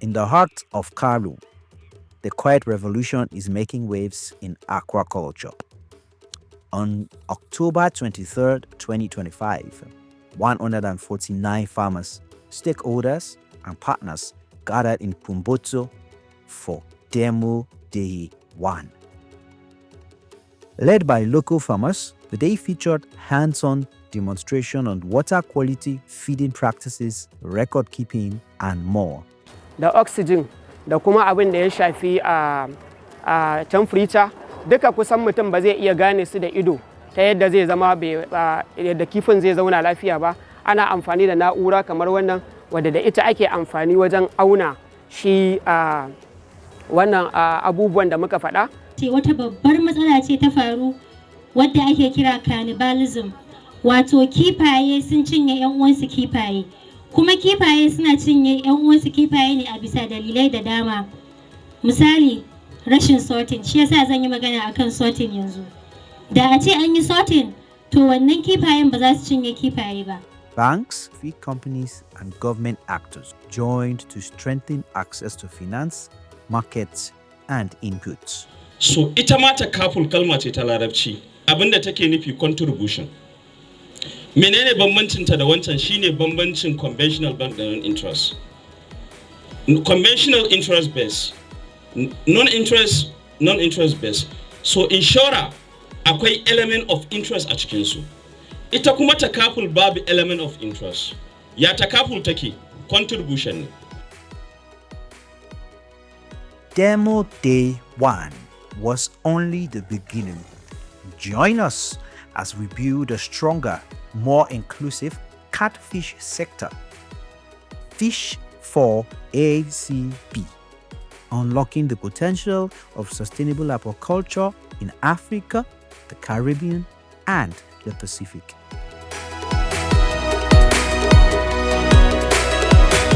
In the heart of Kano, the quiet revolution is making waves in aquaculture. On October 23rd, 2025, 149 farmers, stakeholders, and partners gathered in Kumbotso for Demo Day 1. Led by local farmers, the day featured hands-on demonstration on water quality, feeding practices, record keeping, and more. Da oxygen da kuma abin da ya shafi a temperature duka kusan mutum ba zai iya gane su da ido ta yadda zai zama da kifin zai zauna lafiya ba. Ana amfani da na'ura kamar wannan wadda da ita ake amfani wajen auna shi wannan abubuwan da muka faɗa. Wata babbar matsala ce ta faru wadda ake kira cannibalism, wato kifaye sun cinye 'yan uwansu kifaye. Kuma kifaye suna cinye 'yan uwansu kifaye ne a bisa dalilai da dama. Misali, rashin sorting. Shi yasa zan yi magana akan sorting yanzu. Da a ce an yi sorting, to wannan kifayen ba za su cinye kifaye ba. Banks, feed companies, and government actors joined to strengthen access to finance, markets, and inputs. So ita ma takaful kalma ce ta Larabci, abinda take nufi contribution. Menene bambancinta da wancan shine bambancin conventional bank da non-interest. Conventional interest based, non-interest based. So insurer akwai element of interest a cikin su. Ita kuma takaful babu element of interest. Ya takaful take contribution ne. Demo Day 1 was only the beginning. Join us as we build a stronger, more inclusive catfish sector. FISH4ACP, unlocking the potential of sustainable aquaculture in Africa, the Caribbean, and the Pacific.